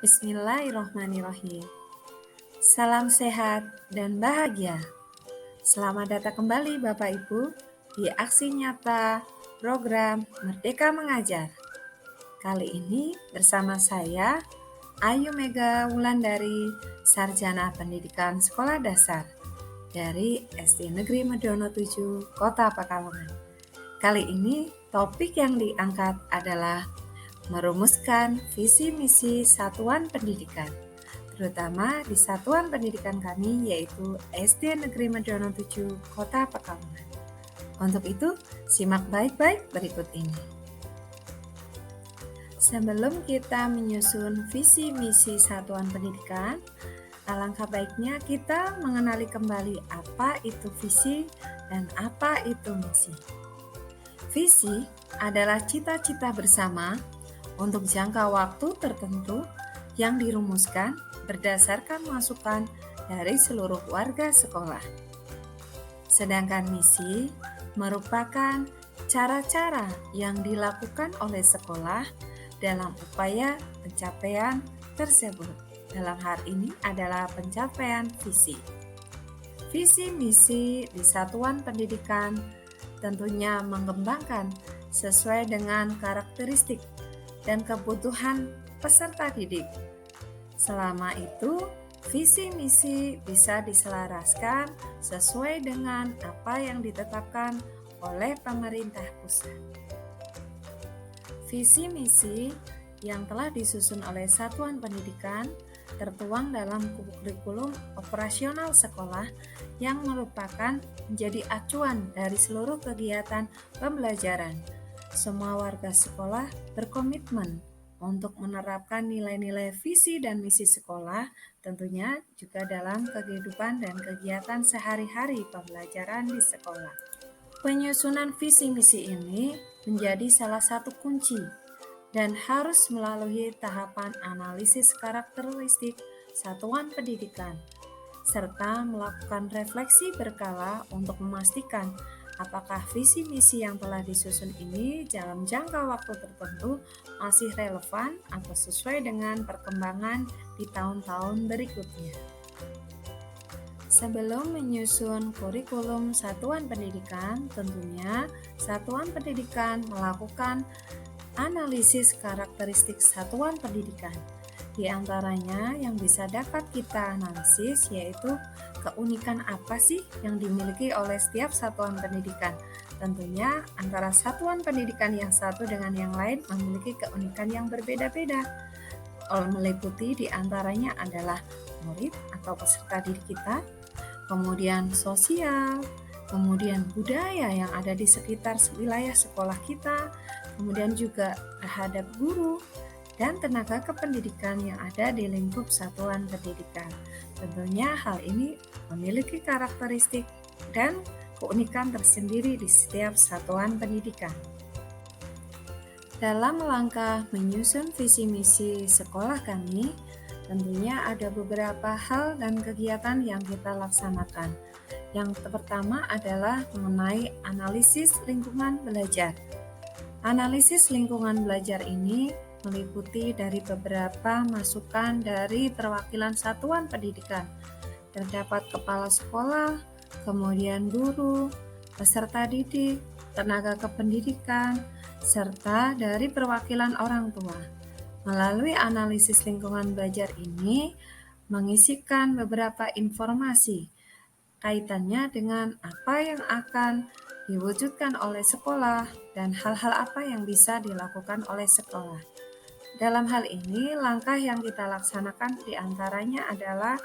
Bismillahirrahmanirrahim. Salam sehat dan bahagia. Selamat datang kembali Bapak Ibu di aksi nyata program Merdeka Mengajar. Kali ini bersama saya Ayu Mega Wulandari, Sarjana Pendidikan Sekolah Dasar dari SD Negeri Medono 7, Kota Pekalongan. Kali ini topik yang diangkat adalah merumuskan visi misi satuan pendidikan, terutama di satuan pendidikan kami yaitu SD Negeri Medono 7, Kota Pekalongan. Untuk itu, simak baik-baik berikut ini. Sebelum kita menyusun visi misi satuan pendidikan, alangkah baiknya kita mengenali kembali apa itu visi dan apa itu misi. Visi adalah cita-cita bersama untuk jangka waktu tertentu yang dirumuskan berdasarkan masukan dari seluruh warga sekolah. Sedangkan misi merupakan cara-cara yang dilakukan oleh sekolah dalam upaya pencapaian tersebut. Dalam hal ini adalah pencapaian visi. Visi misi di satuan pendidikan tentunya mengembangkan sesuai dengan karakteristik dan kebutuhan peserta didik. Selama itu, visi misi bisa diselaraskan sesuai dengan apa yang ditetapkan oleh pemerintah pusat. Visi misi yang telah disusun oleh satuan pendidikan tertuang dalam kurikulum operasional sekolah yang merupakan menjadi acuan dari seluruh kegiatan pembelajaran. Semua warga sekolah berkomitmen untuk menerapkan nilai-nilai visi dan misi sekolah, tentunya juga dalam kehidupan dan kegiatan sehari-hari pembelajaran di sekolah. Penyusunan visi misi ini menjadi salah satu kunci dan harus melalui tahapan analisis karakteristik satuan pendidikan, serta melakukan refleksi berkala untuk memastikan apakah visi misi yang telah disusun ini dalam jangka waktu tertentu masih relevan atau sesuai dengan perkembangan di tahun-tahun berikutnya. Sebelum menyusun kurikulum satuan pendidikan, tentunya satuan pendidikan melakukan analisis karakteristik satuan pendidikan. Di antaranya yang bisa dapat kita analisis yaitu keunikan apa sih yang dimiliki oleh setiap satuan pendidikan. Tentunya antara satuan pendidikan yang satu dengan yang lain memiliki keunikan yang berbeda-beda. Meliputi di antaranya adalah murid atau peserta didik kita, kemudian sosial, kemudian budaya yang ada di sekitar wilayah sekolah kita, kemudian juga terhadap guru, dan tenaga kependidikan yang ada di lingkup satuan pendidikan. Tentunya hal ini memiliki karakteristik dan keunikan tersendiri di setiap satuan pendidikan. Dalam langkah menyusun visi misi sekolah kami, tentunya ada beberapa hal dan kegiatan yang kita laksanakan. Yang pertama adalah mengenai analisis lingkungan belajar. Analisis lingkungan belajar ini meliputi dari beberapa masukan dari perwakilan satuan pendidikan. Terdapat kepala sekolah, kemudian guru, peserta didik, tenaga kependidikan, serta dari perwakilan orang tua. Melalui analisis lingkungan belajar ini mengisikan beberapa informasi kaitannya dengan apa yang akan diwujudkan oleh sekolah dan hal-hal apa yang bisa dilakukan oleh sekolah. Dalam hal ini, langkah yang kita laksanakan diantaranya adalah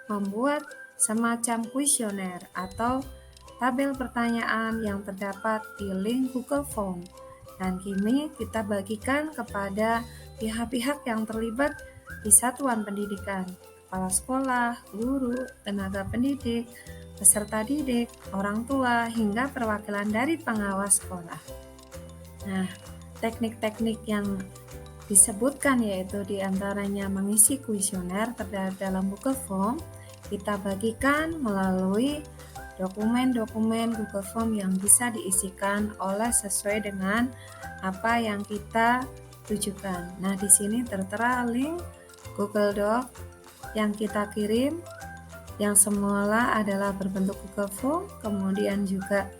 membuat semacam kuesioner atau tabel pertanyaan yang terdapat di link Google Form. Dan kini kita bagikan kepada pihak-pihak yang terlibat di satuan pendidikan, kepala sekolah, guru, tenaga pendidik, peserta didik, orang tua, hingga perwakilan dari pengawas sekolah. Nah, teknik-teknik yang disebutkan yaitu diantaranya mengisi kuesioner terdapat dalam Google Form, kita bagikan melalui dokumen-dokumen Google Form yang bisa diisikan oleh sesuai dengan apa yang kita tujukan. Nah, di sini tertera link Google Doc yang kita kirim, yang semula adalah berbentuk Google Form, kemudian juga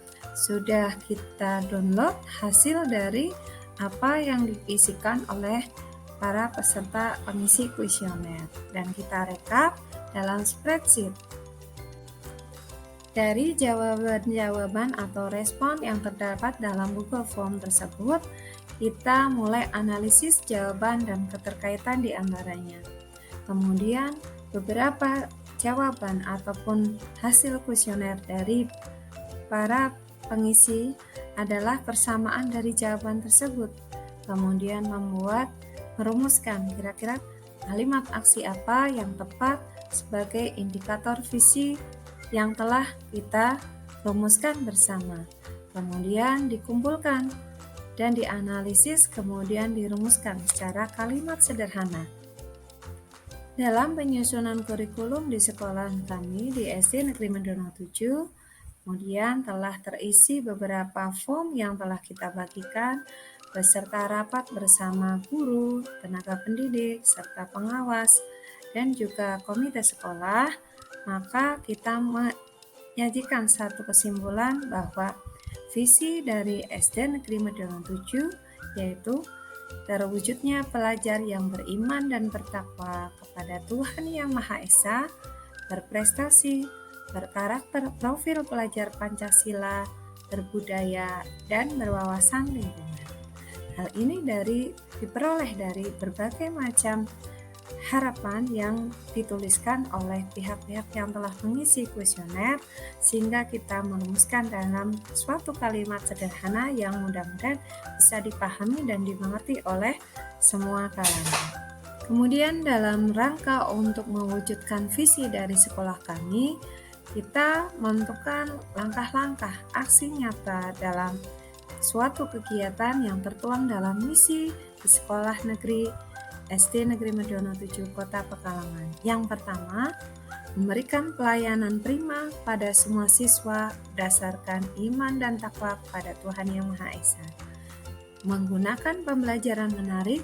sudah kita download hasil dari apa yang diisikan oleh para peserta pengisi kuesioner, dan kita rekap dalam spreadsheet. Dari jawaban-jawaban atau respon yang terdapat dalam Google Form tersebut, kita mulai analisis jawaban dan keterkaitan di antaranya. Kemudian, beberapa jawaban ataupun hasil kuesioner dari para pengisi adalah persamaan dari jawaban tersebut. Kemudian merumuskan kira-kira kalimat aksi apa yang tepat sebagai indikator visi yang telah kita rumuskan bersama. Kemudian dikumpulkan dan dianalisis, kemudian dirumuskan secara kalimat sederhana. Dalam penyusunan kurikulum di sekolah kami di SD Negeri Medono 7, kemudian telah terisi beberapa form yang telah kita bagikan beserta rapat bersama guru, tenaga pendidik, serta pengawas, dan juga komite sekolah. Maka kita menyajikan satu kesimpulan bahwa visi dari SD Negeri Medono 7 yaitu terwujudnya pelajar yang beriman dan bertakwa kepada Tuhan Yang Maha Esa, berprestasi, berkarakter profil pelajar Pancasila, berbudaya, dan berwawasan lingkungan. Hal ini diperoleh dari berbagai macam harapan yang dituliskan oleh pihak-pihak yang telah mengisi kuesioner, sehingga kita merumuskan dalam suatu kalimat sederhana yang mudah-mudahan bisa dipahami dan dimengerti oleh semua kalangan. Kemudian dalam rangka untuk mewujudkan visi dari sekolah kami, kita menentukan langkah-langkah aksi nyata dalam suatu kegiatan yang tertuang dalam misi di sekolah negeri SD Negeri Medono 7 Kota Pekalongan. Yang pertama, memberikan pelayanan prima pada semua siswa berdasarkan iman dan takwa kepada Tuhan Yang Maha Esa. Menggunakan pembelajaran menarik,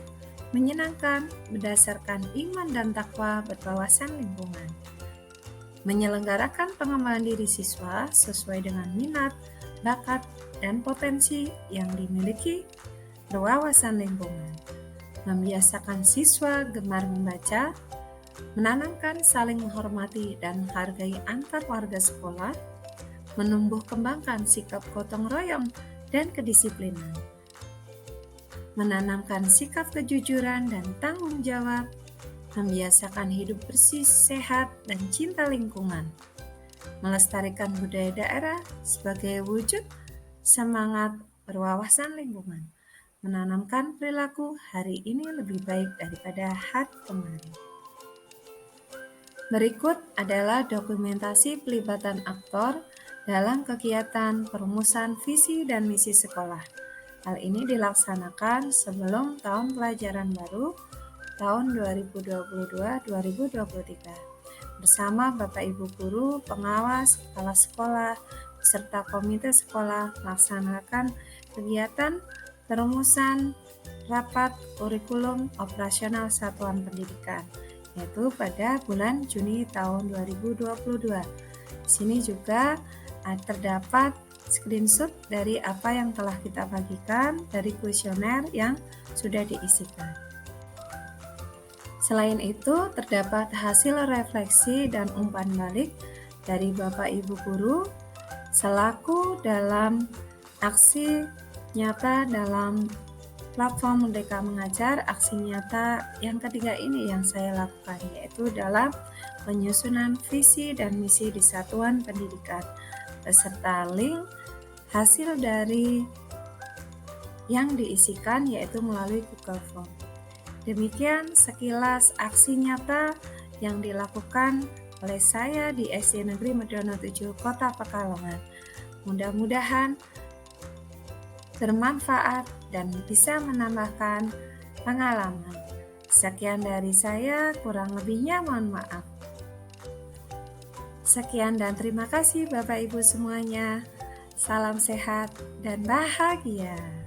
menyenangkan, berdasarkan iman dan takwa berwawasan lingkungan. Menyelenggarakan pengembangan diri siswa sesuai dengan minat, bakat, dan potensi yang dimiliki berwawasan lingkungan. Membiasakan siswa gemar membaca, menanamkan saling menghormati dan menghargai antar warga sekolah, menumbuh kembangkan sikap gotong royong dan kedisiplinan, menanamkan sikap kejujuran dan tanggung jawab, membiasakan hidup bersih, sehat, dan cinta lingkungan, melestarikan budaya daerah sebagai wujud semangat berwawasan lingkungan, menanamkan perilaku hari ini lebih baik daripada hari kemarin. Berikut adalah dokumentasi pelibatan aktor dalam kegiatan perumusan visi dan misi sekolah. Hal ini dilaksanakan sebelum tahun pelajaran baru tahun 2022-2023 bersama Bapak Ibu Guru, pengawas, kepala sekolah, beserta komite sekolah melaksanakan kegiatan perumusan rapat kurikulum operasional satuan pendidikan, yaitu pada bulan Juni tahun 2022. Di sini juga terdapat screenshot dari apa yang telah kita bagikan dari kuesioner yang sudah diisikan. Selain itu, terdapat hasil refleksi dan umpan balik dari Bapak Ibu Guru selaku dalam aksi nyata dalam platform Merdeka Mengajar. Aksi nyata yang ketiga ini yang saya lakukan, yaitu dalam penyusunan visi dan misi di satuan pendidikan beserta link hasil dari yang diisikan yaitu melalui Google Form. Demikian sekilas aksi nyata yang dilakukan oleh saya di SD Negeri Medono 7 Kota Pekalongan. Mudah-mudahan bermanfaat dan bisa menambahkan pengalaman. Sekian dari saya, kurang lebihnya mohon maaf. Sekian dan terima kasih Bapak Ibu semuanya. Salam sehat dan bahagia.